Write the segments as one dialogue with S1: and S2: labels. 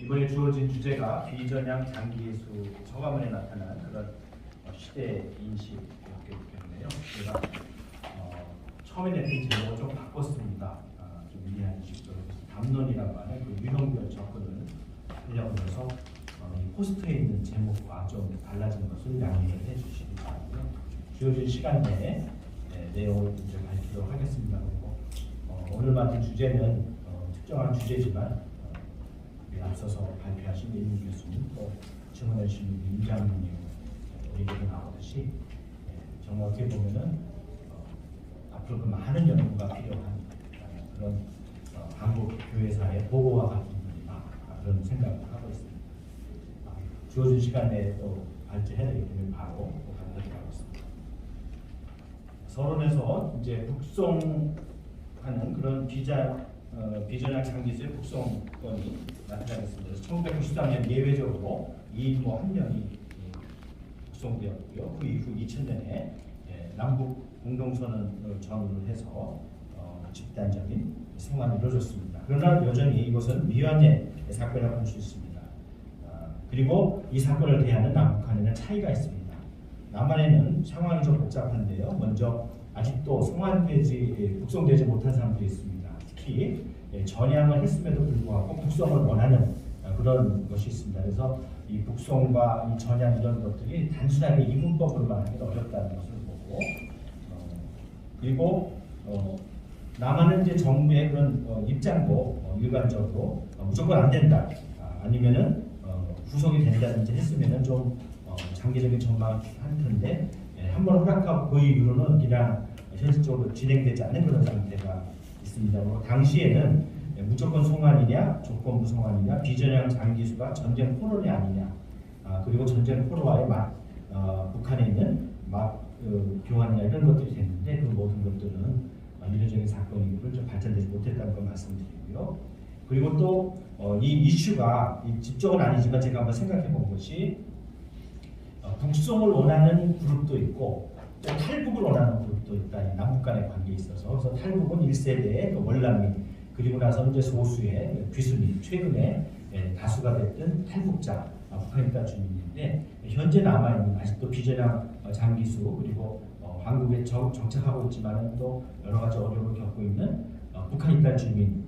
S1: 이번에 주어진 주제가 비전향 장기예수 서가문에 나타난 그런 시대 인식이었기 때문에요. 제가 처음에 냈던 제목을 좀 바꿨습니다. 좀 이해하기 쉽도록 담론이라고 하는 그 유형별 접근을 하려고 해서 이 포스트에 있는 제목과 좀 달라진 것을 양해를 해주시기 바라고요. 주어진 시간 내에 내용을 이제 밝히도록 하겠습니다. 그리고 오늘 맡은 주제는 특정한 주제지만 앞서서 발표하신 이민 교수님 또 증언해주신 임장님 얘기도 나오듯이 정말 어떻게 보면은 앞으로 그 많은 연구가 필요한 그런 한국 교회사의 보고와 같은 분이다 그런 생각을 하고 있습니다. 주어진 시간에 또 발제해드리기 때문에 바로 가도록 하겠습니다. 서론에서 이제 북송하는 그런 비전향 장기수의 북송권이 나타나겠습니다. 그래서 1993년 예외적으로 2인모 1명이 북송되었고요. 그 이후 2000년에 남북 공동선언을 전후를 해서 집단적인 생활이 이루어졌습니다. 그러나 여전히 이것은 미완의 사건이라고 볼 수 있습니다. 그리고 이 사건을 대하는 남북한에는 차이가 있습니다. 남한에는 상황이 좀 복잡한데요. 먼저 아직도 북송되지 못한 사람들이 있습니다. 특히 전향을 했음에도 불구하고 북송을 원하는 그런 것이 있습니다. 그래서 이 북송과 이 전향 이런 것들이 단순하게 이분법으로만 하기는 어렵다는 것을 보고 그리고 남한은 이제 정부의 그런 입장도 일관적으로 무조건 안 된다 아니면은 구속이 된다든지 했으면은 좀 장기적인 전망을 한 텐데 한번 허락하고 그 이후로는 그냥 현실적으로 진행되지 않는 그런 상태가 있습니다. 당시에는 무조건 송환이냐 조건부 송환이냐 비전향 장기수가 전쟁 포로이 아니냐 그리고 전쟁 포로와의 북한에 있는 교환이냐 이런 것들이 됐는데 그 모든 것들은 미래적인 사건이고 좀 발전되지 못했다는 걸 말씀드리고요. 그리고 또 이 이슈가 직접은 아니지만 제가 한번 생각해 본 것이 북송을 원하는 그룹도 있고 또 탈북을 원하는 그룹도 있다. 남북 간의 관계에 있어서. 그래서 탈북은 1세대의 그 월남민 그리고 나서 이제 소수의 귀순민 최근에 다수가 됐던 탈북자 북한 입단 주민인데 현재 남아있는 아직도 비전향 장기수 그리고 한국에 정착하고 있지만 또 여러 가지 어려움을 겪고 있는 북한 입단 주민.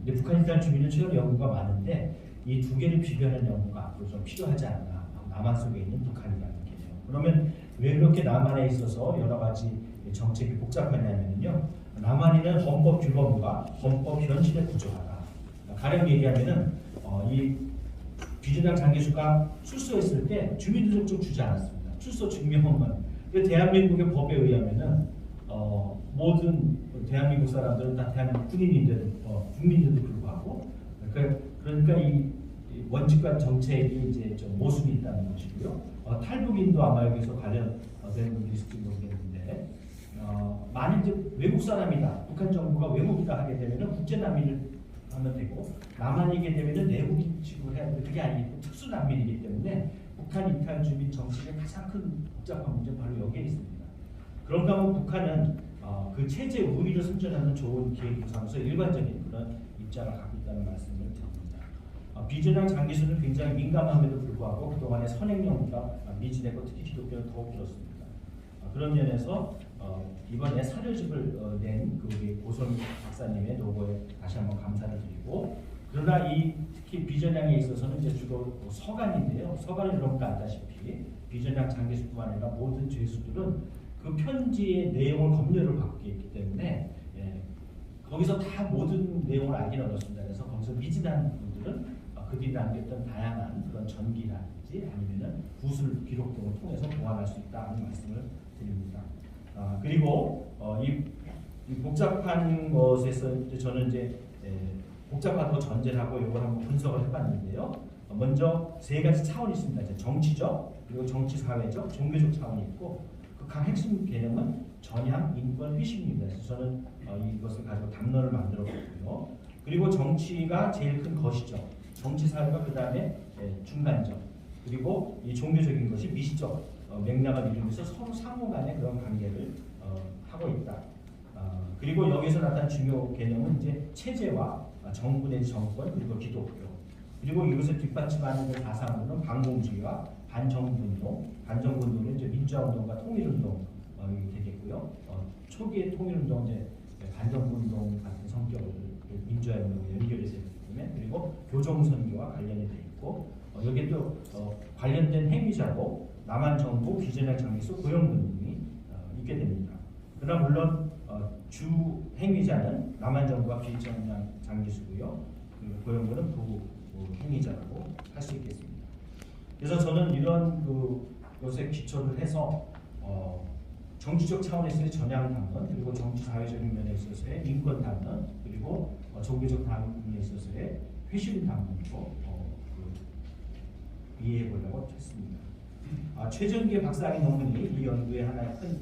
S1: 근데 북한 입단 주민은 최근 연구가 많은데 이 두 개를 비교하는 연구가 앞으로 좀 필요하지 않나. 남한 속에 있는 북한이라는 개념. 그러면 왜 그렇게 남한에 있어서 여러 가지 정책이 복잡하냐면요. 남한에는 헌법 규범과 헌법 현실에 부족하다. 가령 얘기하면은 이 비전향 장기수가 출소했을 때 주민등록증 주지 않았습니다. 출소 증명만. 대한민국의 법에 의하면은 모든 대한민국 사람들은 다 대한민국 국민인데도 불구하고 그러니까 이 원칙과 정책이 이제 좀 모순이 있다는 것이고요. 탈북인도 아마 여기서 관련된 분들이 있을지 모르겠는데 만일 이제 외국 사람이다, 북한 정부가 외국이다 하게 되면은 국제 난민을 하면 되고 남한이게 되면은 내국인 취급을 해야 되는데 그게 아니고 특수 난민이기 때문에 북한 이탈 주민 정책의 가장 큰 복잡한 문제는 바로 여기에 있습니다. 그런가 하면 북한은 그 체제 우위를 선전하는 좋은 기획 구상에서 일반적인 그런 입장을 갖고 있다는 말씀을 드립니다. 비전향 장기수는 굉장히 민감함에도 불구하고 그동안의 선행 연구가 미진했고 특히 기독교는 더욱 길었습니다. 그런 면에서 이번에 사료집을 낸 그 우리 고선 박사님의 노고에 다시 한번 감사를 드리고 그러나 특히 비전향에 있어서는 이제 주로 서간인데요. 서간은 여러분도 알다시피 비전향 장기수뿐만 아니라 모든 죄수들은 그 편지의 내용을 검열을 받고 있기 때문에 거기서 다 모든 내용을 알기는 어렵습니다. 그래서 거기서 미진한 분들은 그들이 남겼던 다양한 그런 전기라든지 아니면은 구술 기록 등을 통해서 보완할 수 있다는 말씀을 드립니다. 그리고 이 복잡한 것에서 저는 이제 복잡한 거 전제하고 이걸 한번 분석을 해봤는데요. 먼저 세 가지 차원이 있습니다. 이제 정치적, 그리고 정치 사회적, 종교적 차원이 있고 그 각 핵심 개념은 전향, 인권, 회심입니다. 그래서 저는 이것을 가지고 담론을 만들어 봤고요. 그리고 정치가 제일 큰 것이죠. 정치 사회가 그 다음에 중간적, 그리고 이 종교적인 것이 미시적 맥락을 이루면서 서로 상호 간의 그런 관계를 하고 있다. 그리고 여기서 나타난 중요 개념은 이제 체제와 정부 내지 정권 그리고 기독교 그리고 이것을 뒷받침하는 그 가상으로는 반공주의와 반정부운동, 반정부운동은 이제 민주화운동과 통일운동 이 되겠고요. 초기의 통일운동 이제 반정부운동 같은 성격을 민주화운동에 연결이 되기 때문에 그리고 교정선교와 관련이 돼 있고 여기에 또 관련된 행위자고 남한정부, 비전향 장기수, 고용운동이 있게 됩니다. 그러나 물론 주 행위자는 남한정부와 비전향 장기수고요. 고용군은 부 행위자라고 할 수 있겠습니다. 그래서 저는 이런 것에 기초를 해서 정치적 차원에서의 전향 담론, 그리고 정치 사회적인 면에 있어서의 인권 담론, 그리고 종교적 담론에 있어서의 회심 담론으로 이해해 보려고 했습니다. 최전기의 박사학위 논문이 이 연구의 하나의 큰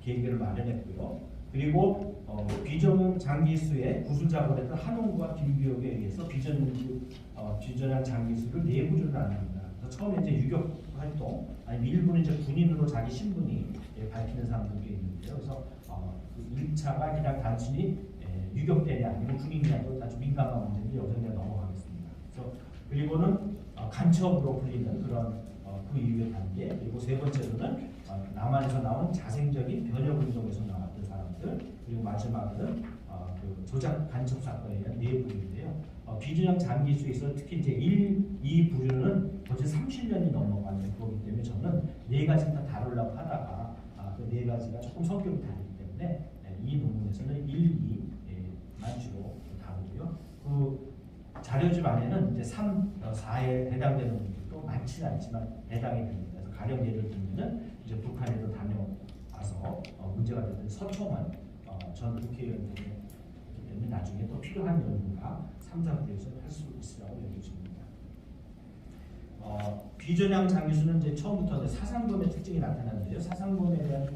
S1: 계기를 마련했고요. 그리고 비전향 장기수의 구술작업을 했던 한홍구와 김규혁에 의해서 비전향 장기수를 네 구조로 나눕니다. 그래서 처음에 이제 유격 활동, 아니면 일부는 이제 군인으로 자기 신분이 밝히는 사람들이 있는데요. 그래서 1차가 그냥 단순히 유격대냐 아니면 군인이냐도 아주 민감한 문제인데 여기서 그냥 넘어가겠습니다. 그래서 그리고는 간첩으로 불리는 그런 그 이후의 단계, 그리고 세 번째로는 남한에서 나온 자생적인 변혁운동에서 나왔던 사람들, 그리고 마지막으로는 그 조작 간첩 사건에 대한 네 부류인데요. 비준형 장기수에서 특히 이제 1, 2 부류는 벌써 30년이 넘어가는 거기 때문에 저는 네 가지 다 다루려고 하다가 그 네 가지가 조금 성격이 다르기 때문에 이 논문에서는 1, 2만 주로 다루고요. 그 자료집 안에는 이제 3, 4에 해당되는 분들도 많지는 않지만 해당이 됩니다. 그래서 가령 예를 들면은 이제 북한에도 다녀와서 문제가 됐던 서총원 전 국회의원이 되기 때문에 나중에 또 필요한 연구가 3, 4부에서 할 수 있으라고 여겨집니다. 비전향 장기수는 이제 처음부터 사상범의 특징이 나타나는데요. 사상범에 대한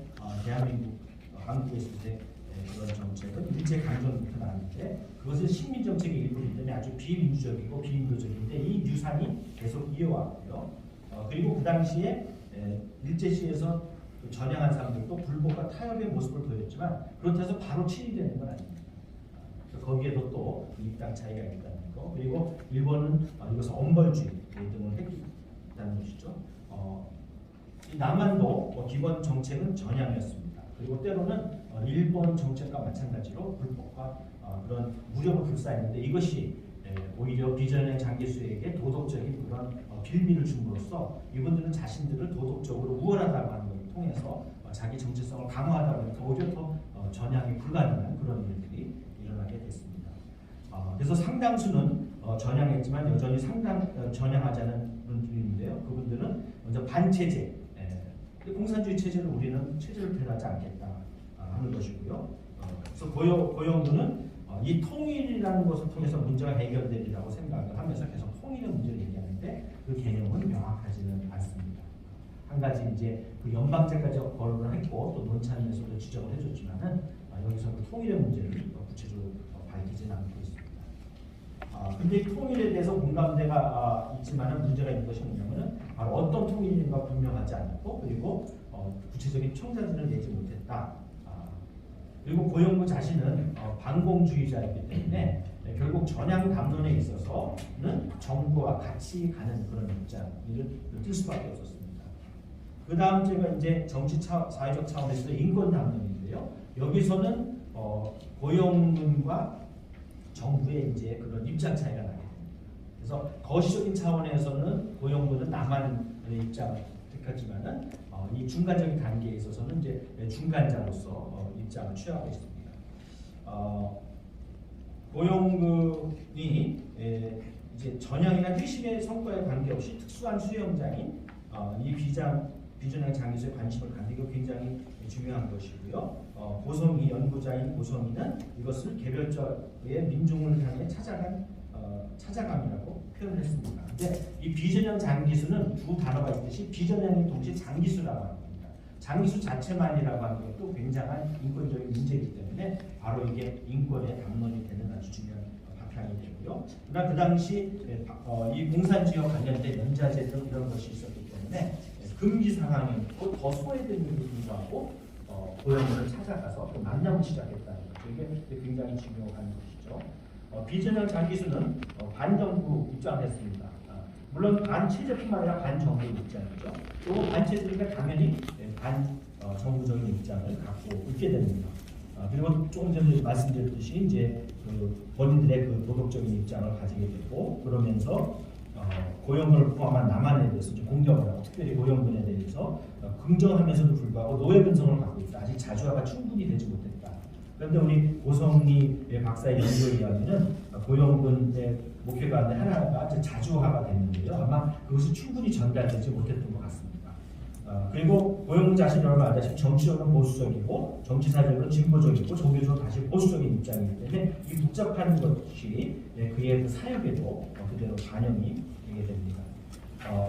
S1: 대한민국 한국에 있을 때 그런 정책은 일제 강점부터 나왔는데 그것은 식민 정책의 일부이기 때문에 아주 비민주적이고 비인도적인데 이 유산이 계속 이어왔고요. 그리고 그 당시에 일제시에서 전향한 사람들도 불복과 타협의 모습을 보였지만 그렇다고 해서 바로 친이되는 건 아닙니다. 거기에도 또 입장 차이가 있다는 거. 그리고 일본은 이것을 엄벌주의 등을 했다는 것이죠. 남한도 기본 정책은 전향이었습니다. 그리고 때로는 일본 정책과 마찬가지로 불법과 그런 무력을 불사했는데 이것이 오히려 비전향 장기수에게 도덕적인 그런 빌미를 줌으로써 이분들은 자신들을 도덕적으로 우월하다고 하는 것을 통해서 자기 정체성을 강화하다 보니까 오히려 더 전향이 불가능한 그런 일들이 일어나게 됐습니다. 그래서 상당수는 전향했지만 여전히 전향하지 않은 분들이 있는데요. 그분들은 먼저 반체제, 공산주의 체제를 우리는 체제를 폐하지 않겠다 하는 것이고요. 그래서 고용군은 이 통일이라는 것을 통해서 문제가 해결되리라고 생각을 하면서 계속 통일의 문제를 얘기하는데 그 개념은 명확하지는 않습니다. 한 가지 이제 그 연방제까지 거론을 했고 또 논찬에서도 지적을 해줬지만은 여기서 그 통일의 문제를 구체적으로 밝히지는 않고 있습니다. 근데 이 통일에 대해서 공감대가 있지만은 문제가 있는 것이 뭐냐면은 바로 어떤 통일인가 분명하지 않고 그리고 구체적인 총자들을 내지 못했다. 그리고 고용부 자신은 반공주의자이기 때문에 결국 전향 담론에 있어서는 정부와 같이 가는 그런 입장을 뜰 수밖에 없었습니다. 그 다음 제가 이제 사회적 차원에서 인권 담론인데요. 여기서는 고용군과 정부의 이제 그런 입장 차이가 나게 됩니다. 그래서 거시적인 차원에서는 고용군은 남한의 입장을 택하지만은 이 중간적인 단계에 있어서는 이제 중간자로서 입장을 취하고 있습니다. 고용군이 이제 전향이나 회심의 성과에 관계없이 특수한 수영장인 이 비전향 장기수에 관심을 갖는 게 굉장히 중요한 것이고요. 고성희 연구자인 고성희는 이것을 개별적의 민중을 향해 찾아감이라고 표현을 했습니다. 근데 이 비전향 장기수는 두 단어가 있듯이 비전향이 동시에 장기수라고 합니다. 장기수 자체만이라고 하는 것도 굉장한 인권적인 문제이기 때문에 바로 이게 인권의 담론이 되는 아주 중요한 바탕이 되고요. 그러나 그 당시 이 공산주의와 관련된 연자제 등 이런 것이 있었기 때문에 금기 상황이었고 더 소외됨에도 불구하고 고용군을 찾아가서 또 만남을 시작했다는 거죠. 이게 굉장히 중요한 것이죠. 비전향 장기수는 반정부 가지고 입장을 했습니다. 물론 반체제뿐만 아니라 반정부 입장이죠. 또 반체제니까 당연히 반정부적인 입장을 갖고 있게 됩니다. 그리고 조금 전에 말씀드렸듯이 이제 그 본인들의 그 도덕적인 입장을 가지게 되고 그러면서 고용군을 포함한 남한에 대해서 공격을 하고 특별히 고용군에 대해서 긍정하면서도 불구하고 노예 근성을 갖고 있다. 아직 자주화가 충분히 되지 못했다. 그런데 우리 고성리 박사의 연구에 의하면은 고용군의 목표 가운데 하나가 자주화가 됐는데요. 아마 그것이 충분히 전달되지 못했던 것 같습니다. 그리고 고용군 자신이 얼마 알다시피 정치적으로 보수적이고 정치사적으로 진보적이고 종교적으로 다시 보수적인 입장이기 때문에 이 복잡한 것이 그의 그 사역에도 그대로 반영이 되게 됩니다.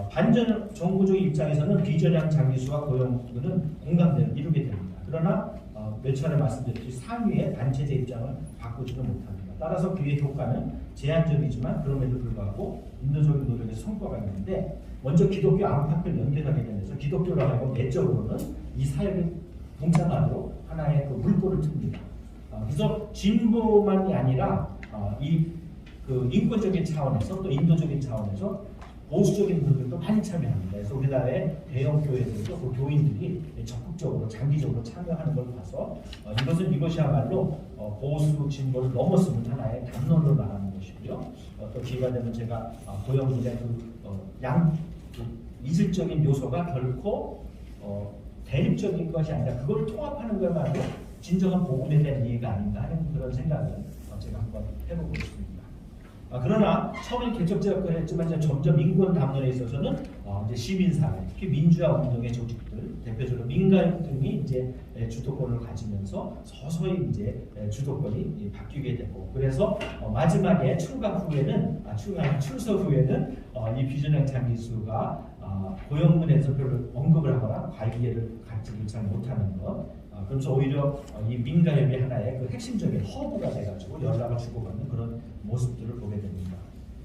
S1: 반정부적 입장에서는 비전향 장기수와 고용군은 공감대를 이루게 됩니다. 그러나 몇 차례 말씀드렸듯이 상위의 반체제 입장을 바꾸지는 못합니다. 따라서 그의 효과는 제한적이지만 그럼에도 불구하고 인도적인 노력의 성과가 있는데 먼저 기독교 안팎을 연결하게 되면서 기독교로 하여금 내적으로는 이 사역의 동참안으로 하나의 그 물꼬를 틉니다. 그래서 진보만이 아니라 그 인권적인 차원에서 또 인도적인 차원에서 보수적인 분들도 많이 참여합니다. 그래서 우리나라의 대형 교회들도 그 교인들이 적극적으로 장기적으로 참여하는 걸 봐서 이것이야말로 보수 진보를 넘어서는 하나의 담론으로 나가는 것이고요. 또 기회가 되면 제가 고용군의 이질적인 요소가 결코 대립적인 것이 아니라 그걸 통합하는 것만으로 진정한 복음에 대한 이해가 아닌가 하는 그런 생각을 제가 한번 해보고 있습니다. 그러나 처음엔 개척적으로 했지만 이제 점점 인권 담론에 있어서는 이제 시민사회, 특히 민주화 운동의 조직들, 대표적으로 민가협 등이 이제 주도권을 가지면서 서서히 이제 주도권이 바뀌게 되고 그래서 마지막에 출석 후에는 이 비전향 장기수가 고용군에서 별로 언급을 하거나 관계를 갖지 잘 못하는 것. 그래서 오히려 이 민가협이 하나의 그 핵심적인 허브가 돼가지고 연락을 주고받는 그런 모습들을 보게 됩니다.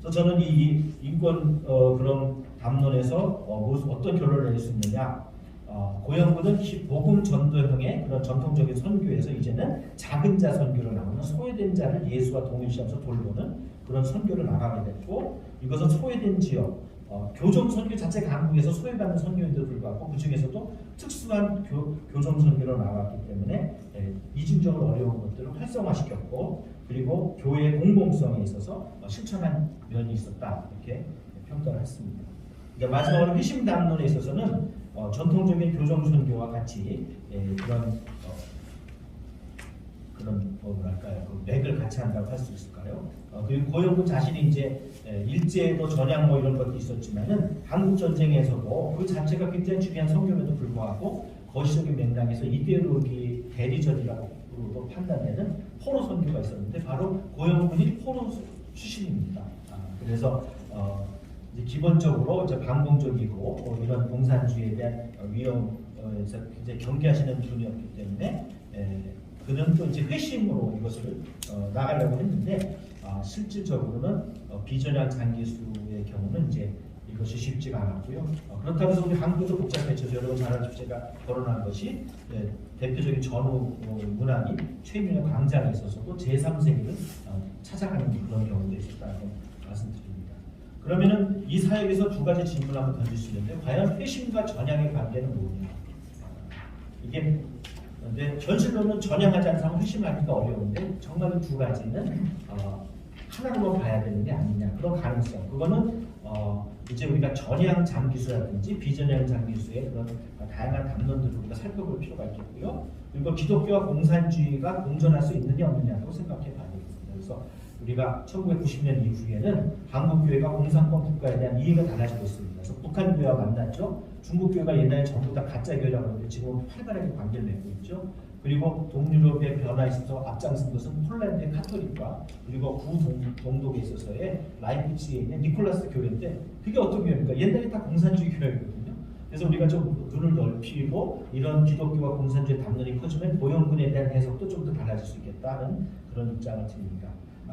S1: 그래서 저는 이 인권 그런 담론에서 어떤 결론을 낼 수 있느냐? 고용군은 복음 전도형의 그런 전통적인 선교에서 이제는 작은 자 선교를 나오는 소외된 자를 예수와 동일시하면서 돌보는 그런 선교를 나가게 됐고 이것은 소외된 지역 교정 선교 자체 강국에서 소외받는 선교인데도 불구하고 그 중에서도 특수한 교정 선교로 나왔기 때문에 이중적으로 어려운 것들을 활성화시켰고 그리고 교회의 공공성에 있어서 실천한 면이 있었다 이렇게 평가를 했습니다. 마지막으로 회심 담론에 있어서는 전통적인 교정 선교와 같이 그런 뭐랄까요 그 맥을 같이 한다고 할 수 있을까요? 그리고 고용군 자신이 이제 일제도 전향 뭐 이런 것도 있었지만은 한국 전쟁에서도 그 자체가 굉장히 중요한 선교에도 불구하고 거시적인 맥락에서 이데올로기 대리전이라고 판단되는 포로 선교가 있었는데 바로 고용군이 포로 출신입니다. 그래서 이제 기본적으로 이제 반공적이고 이런 공산주의에 대한 위험에서 굉장히 경계하시는 분이었기 때문에. 그는 또 이제 회심으로 이것을 나가려고 했는데 실질적으로는 비전향 장기수의 경우는 이제 이것이 쉽지가 않았고요. 그렇다고 해서 우리 한국도 복잡했죠. 여러분 잘 아시죠. 제가 거론한 것이 대표적인 전후 문학인 최민의 광장에 있어서도 제3세기를 찾아가는 그런 경우도 있었다고 말씀드립니다. 그러면은 이 사역에서 두 가지 질문을 한번 던질 수 있는데 과연 회심과 전향의 관계는 뭐냐? 이게 근데 현실로는 전향하지 않는 사람은 회심하기가 어려운데 정말 두 가지는 하나로만 봐야 되는 게 아니냐 그런 가능성 그거는 이제 우리가 전향 장기수라든지 비전향 장기수의 그런 다양한 담론들을 우리가 살펴볼 필요가 있겠고요. 그리고 기독교와 공산주의가 공존할 수 있느냐 없느냐고 생각해 봐야 되겠습니다. 그래서 우리가 1990년 이후에는 한국교회가 공산권 국가에 대한 이해가 달라지고 있습니다. 그래서 북한교회와 만났죠. 중국교회가 옛날에 전부 다 가짜 교회라고 하는데 지금 활발하게 관계를 맺고 있죠. 그리고 동유럽의 변화에 있어서 앞장선 것은 폴란드의 카톨릭과 그리고 구동독에 있어서의 라이프치히에 있는 니콜라스 교회인데 그게 어떤 교회입니까? 옛날에 다 공산주의 교회거든요. 그래서 우리가 좀 눈을 넓히고 이런 기독교와 공산주의 담론이 커지면 고용군에 대한 해석도 좀 더 달라질 수 있겠다는 그런 입장을 드립니다.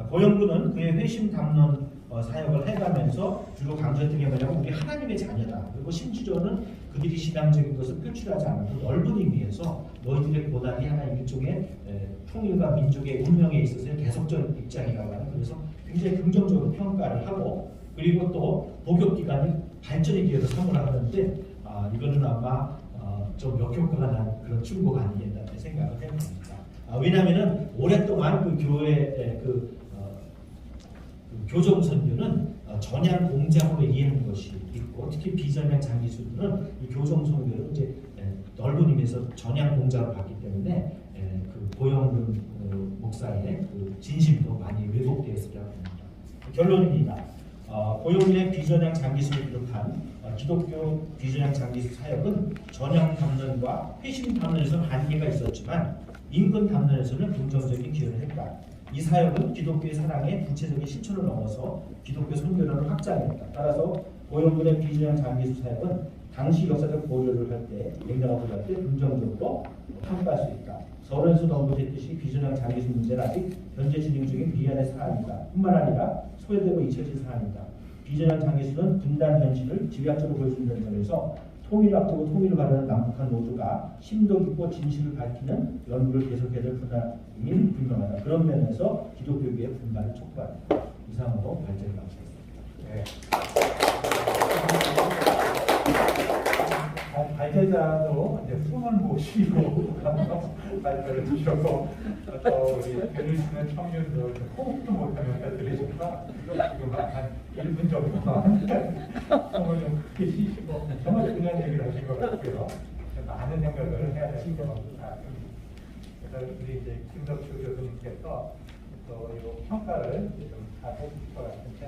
S1: 고용군은 그의 회심 담론 사역을 해가면서 주로 강조했던 게 뭐냐면 우리 하나님의 자녀다. 그리고 심지어는 그들이 신앙적인 것을 표출하지 않고 넓은 의미에서 너희들의 고난이 하나의 일종의 통일과 민족의 운명에 있어서의 계속적인 입장이라고 하는 그래서 굉장히 긍정적으로 평가를 하고 그리고 또 복역 기간이 발전의 기회로 삼으라 하는데 이거는 아마 좀 역효과가 난 그런 충고가 아니겠다 생각을 해봅니다. 왜냐하면은 오랫동안 그 교회의 교정 선교는 전향 공장으로 이해하는 것이 있고, 특히 비전향 장기수들은 이 교정 선교를 이제 넓은 의미에서 전향 공장으로 봤기 때문에 그 고영근 목사의 그 진심도 많이 왜곡되었으리라고 합니다. 결론입니다. 고영근의 비전향 장기수를 비롯한 기독교 비전향 장기수 사역은 전향 담론과 회심 담론에서는 한계가 있었지만 인권 담론에서는 긍정적인 기여를 했다. 이 사역은 기독교의 사랑의 구체적인 실천을 넘어서 기독교 선교론을 확장했다. 따라서 고영근의 비전향 장기수 사역은 당시 역사적 고려를 할 때, 냉정하게 할 때 긍정적으로 평가할 수 있다. 서론에서도 언급했듯이 비전향 장기수 문제는 아직 현재 진행 중인 미안의 사안이다. 뿐만 아니라 소외되고 잊혀진 사안이다. 비전향 장기수는 분단 현실을 집약적으로 보여준다는 점에서 통일을 앞두고 통일을 바라는 남북한 모두가 심도 깊고 진실을 밝히는 연구를 계속해야 될 분야임이 분명하다. 그런 면에서 기독교계의 분발을 촉구한다. 이상으로 발제를 마치겠습니다.
S2: 발제자도 이제 숨을 못 쉬고 발표를 주셔서 또 우리 들으시는 청년들 호흡도 못하면서 들으시니까 지금 한 1분 정도만 숨을 좀 크게 쉬시고 정말 중요한 얘기를 하신 것 같고요. 많은 생각을 해야 될 것 같습니다. 그래서 우리 이제 김덕주 교수님께서 또 이 평가를 좀 잘 해주실 것 같은데.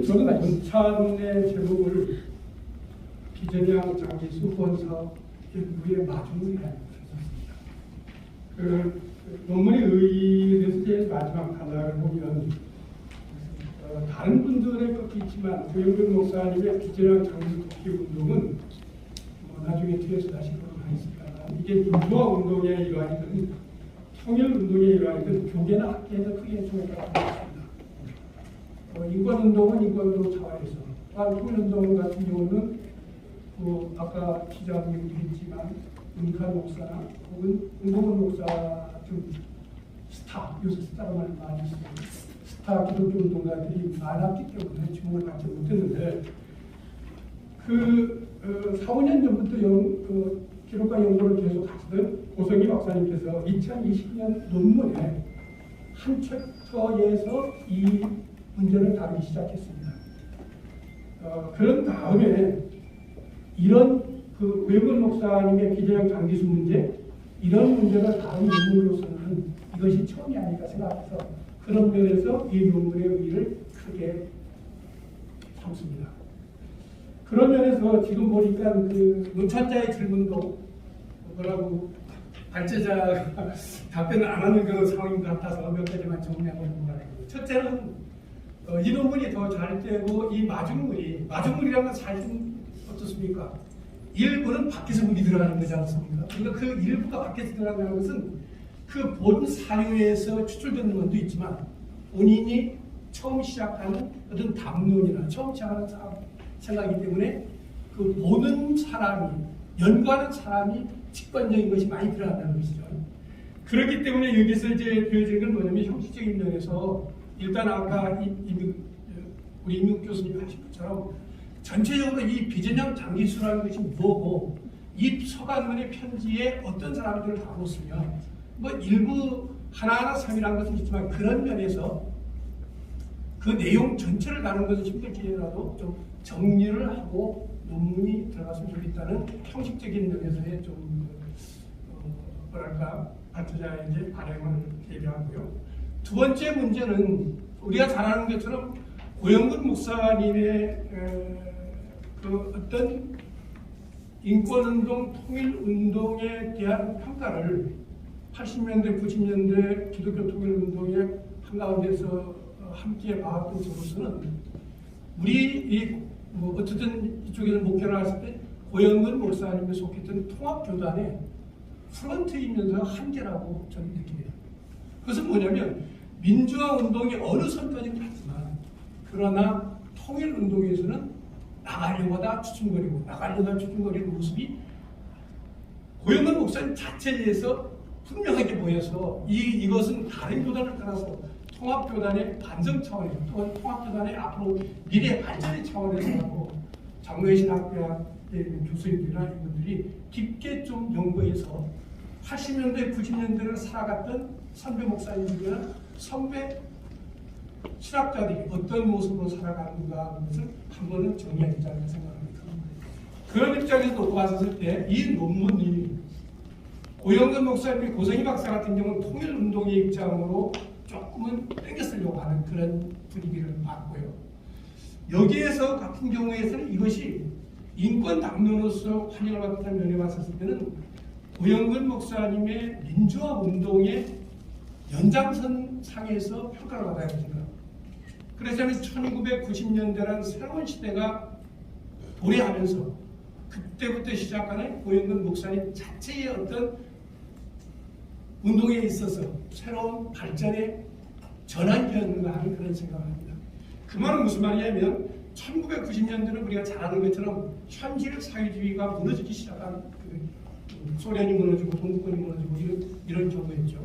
S3: 저는 문찬의 제목을 비전향 장기수 본사업 연구의 마중물이라는 것을 썼습니다. 논문의 의의에서 제일 마지막 단락을 보면 다른 분들의 것도 있지만 고영근 목사님의 비전향 장기수 돕기 운동은 나중에 뒤에서 다시 보도록하겠습니다. 이게 민주화 운동의 일환이든 통일운동의 일환이든 교계나 학계에서 크게 조회가 되었습니다. 인권운동은 인권운동 차원에서, 또한 통일운동 같은 경우는 아까 기자님도 했지만 문칸 목사나 혹은 은봉은 목사 같은 스타, 요새 스타가 많이 있습니다. 스타 기독교 운동가들이 많았기 때문에 주목을 받지 못했는데 4, 5년 전부터 기록과 연구를 계속 하시던 고성희 박사님께서 2020년 논문에 한 챕터에서 이 문제를 다루기 시작했습니다. 그런 다음에 이런 외근 목사님의 비전향 장기수 문제, 이런 문제를 다룬 논문으로서는 이것이 처음이 아닐까 생각해서 그런 면에서 이 논문의 의의를 크게 삼습니다. 그런 면에서 지금 보니까 문찬자의 질문도 뭐라고 발제자가 답변을 안 하는 그런 상황인 것 같아서 몇 가지만 정리하고 넘어가겠습니다. 첫째는 이 논문이 더 잘 되고 이 마중물이라는 건 사실은 어떻습니까? 일부는 밖에서 물이 들어가는 거지 않습니까? 그러니까 그 일부가 밖에서 들어간다는 것은 그 본 사료에서 추출되는 면도 있지만 본인이 처음 시작하는 어떤 담론이나 처음 시작하는 생각이기 때문에 그 보는 사람이, 연구하는 사람이 직관적인 것이 많이 들어간다는 것이죠. 그렇기 때문에 여기서 이제 보여지는 건 뭐냐면 형식적인 면에서 일단 아까 우리 임육 교수님 하신 것처럼 전체적으로 이 비전향 장기수라는 것이 뭐고 이 서간문의 편지에 어떤 사람들을 다뤘으며 뭐 일부 하나하나 상이라는 것은 있지만 그런 면에서 그 내용 전체를 다루는 것은 힘들지라도 좀 정리를 하고 논문이 들어갔으면 좋겠다는 형식적인 면에서의 좀 뭐랄까 발표자의 이제 바람을 얘기하고요. 두 번째 문제는 우리가 잘 아는 것처럼 고영근 목사님의 그 어떤 인권운동, 통일운동에 대한 평가를 80년대, 90년대 기독교 통일운동의 한가운데서 함께 봐왔던 저로서는 우리 어쨌든 이쪽에서 목회를 했을 때 고영근 목사님이 속했던 통합교단의 프런트이면서 한계라고 저는 느낍니다. 그것은 뭐냐면 민주화 운동이 어느 선까지는 갔지만 그러나 통일 운동에서는 나가려고 하다 추춤거리는 모습이 고영근 목사님 자체에서 분명하게 보여서 이것은 다른 교단을 떠나서 통합교단의 반성 차원에서 또는 통합교단의 앞으로 미래 발전의 차원에서 하고 장로의 신학대학의 교수님들이나 이분들이 깊게 좀 연구해서 80년대, 90년대를 살아갔던 선배 목사님들이나 선배 신학자들이 어떤 모습으로 살아가는가 하는 것을 한 번은 정리해야 되지 않을까 생각합니다. 그런 입장에서 놓고 봤을 때 이 논문이 고영근 목사님이 고성희 박사 같은 경우는 통일운동의 입장으로 조금은 땡겼으려고 하는 그런 분위기를 봤고요. 여기에서 같은 경우에서는 이것이 인권 당론으로서 환영을 받았다는 면에 봤을 때는 고영근 목사님의 민주화 운동의 연장선상에서 평가를 받아야 됩니다. 그래서 1990년대라는 새로운 시대가 도래하면서 그때부터 시작하는 고영근 목사님 자체의 어떤 운동에 있어서 새로운 발전의 전환기였는가 하는 그런 생각을 합니다. 그 말은 무슨 말이냐면 1990년대는 우리가 잘 아는 것처럼 현실 사회주의가 무너지기 시작한 소련이 무너지고 동구권이 무너지고 이런 경우였죠.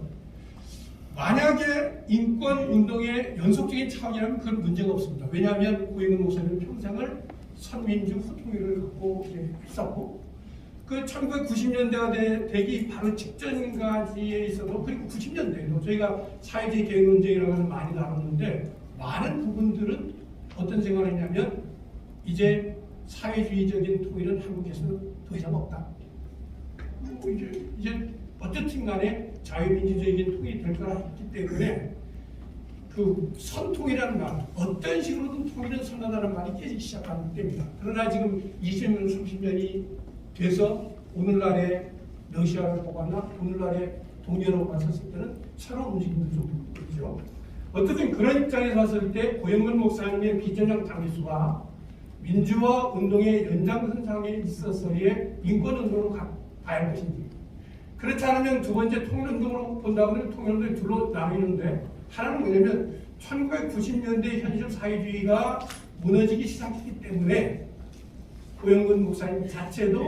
S3: 만약에 인권운동의 연속적인 차원이라면 그건 문제가 없습니다. 왜냐하면 고영근 목사님은 평생을 선민주 후통일을 갖고 있었고 그 1990년대가 되기 바로 직전까지에 있어도 그리고 90년대에도 저희가 사회주의 개혁 논쟁이라고 해서 많이 다뤘는데 많은 부분들은 어떤 생각을 했냐면 이제 사회주의적인 통일은 한국에서는 더 이상 없다. 이제 어쨌든 간에 자유민주적인 통일이 될 거라 했기 때문에 그 선통이라는 말, 어떤 식으로든 통일은 선하다는 말이 깨지기 시작한 때입니다. 그러나 지금 20년, 30년이 돼서 오늘날의 러시아를 보거나 오늘날의 동유럽을 봤을 때는 새로운 움직임도 좀 보이죠. 어쨌든 그런 입장에서 봤을 때 고영근 목사님의 비전형 장기수가 민주화 운동의 연장선상에 있어서의 인권운동으로 가야 할 것인지, 그렇지 않으면 두 번째 통일운동으로 본다면 통일운동이 둘로 나뉘는데, 하나는 뭐냐면 1990년대 현실 사회주의가 무너지기 시작했기 때문에 고영근 목사님 자체도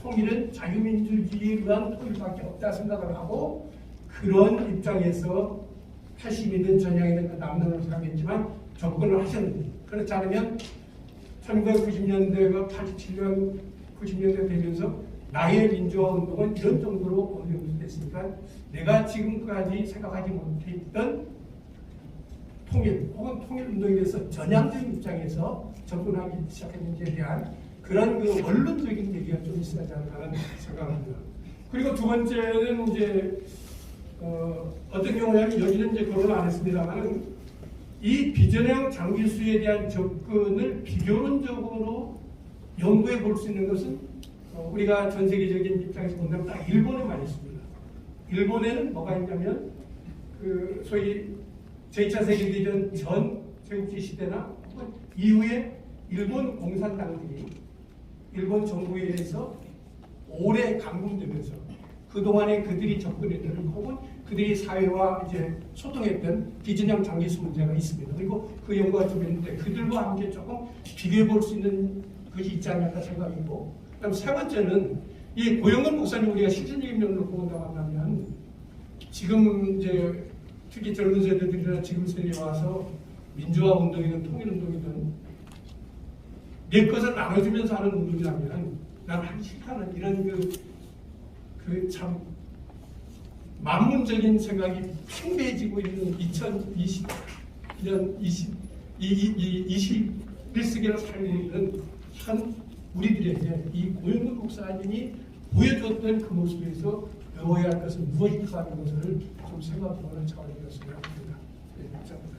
S3: 통일은 자유민주주의에 의한 통일밖에 없다 생각을 하고, 그런 입장에서 패심이든 전향이든 그 남남을 생각했지만 접근을 하셨는데, 그렇지 않으면 1990년대가 87년 90년대 되면서 나의 민주화 운동은 이런 정도로 어느 정도 됐으니까 내가 지금까지 생각하지 못했던 통일 혹은 통일 운동에 대해서 전향적인 입장에서 접근하기 시작했는지에 대한 그런 그 원론적인 얘기가 좀 있어야 하는 생각을 합니다. 그리고 두 번째는 이제 어떤 경우냐면 여기는 이제 거론을 안 했습니다만 이 비전형 장기수에 대한 접근을 비교론적으로 연구해 볼 수 있는 것은 우리가 전 세계적인 입장에서 본다면 딱 일본에만 있습니다. 일본에는 뭐가 있냐면 그 소위 제2차 세계대전 전 제국지 시대나 이후에 일본 공산당들이 일본 정부에 의해서 오래 감금되면서 그동안에 그들이 접근했던 혹은 그들이 사회와 이제 소통했던 비전형 장기수 문제가 있습니다. 그리고 그 연구가 좀 있는데 그들과 함께 조금 비교해 볼 수 있는 것이 있지 않을까 생각이고, 그다음 세 번째는 이 고영근 목사님 우리가 실질적인 면으로 본다고 한다면 지금 이제 특히 젊은 세대들이나 지금 세대에 와서 민주화 운동이든 통일 운동이든 내 것을 나눠주면서 하는 운동이라면 난 하기 싫다는 이런 그 참 만문적인 생각이 팽배해지고 있는 2020년 21세기를 살고 있는 현 우리들에게 이 고영근 목사님이 보여줬던 그 모습에서 배워야 할 것은 무엇일까 하는 것을 좀 생각해보는 차원이었으면 합니다. 네, 감사합니다.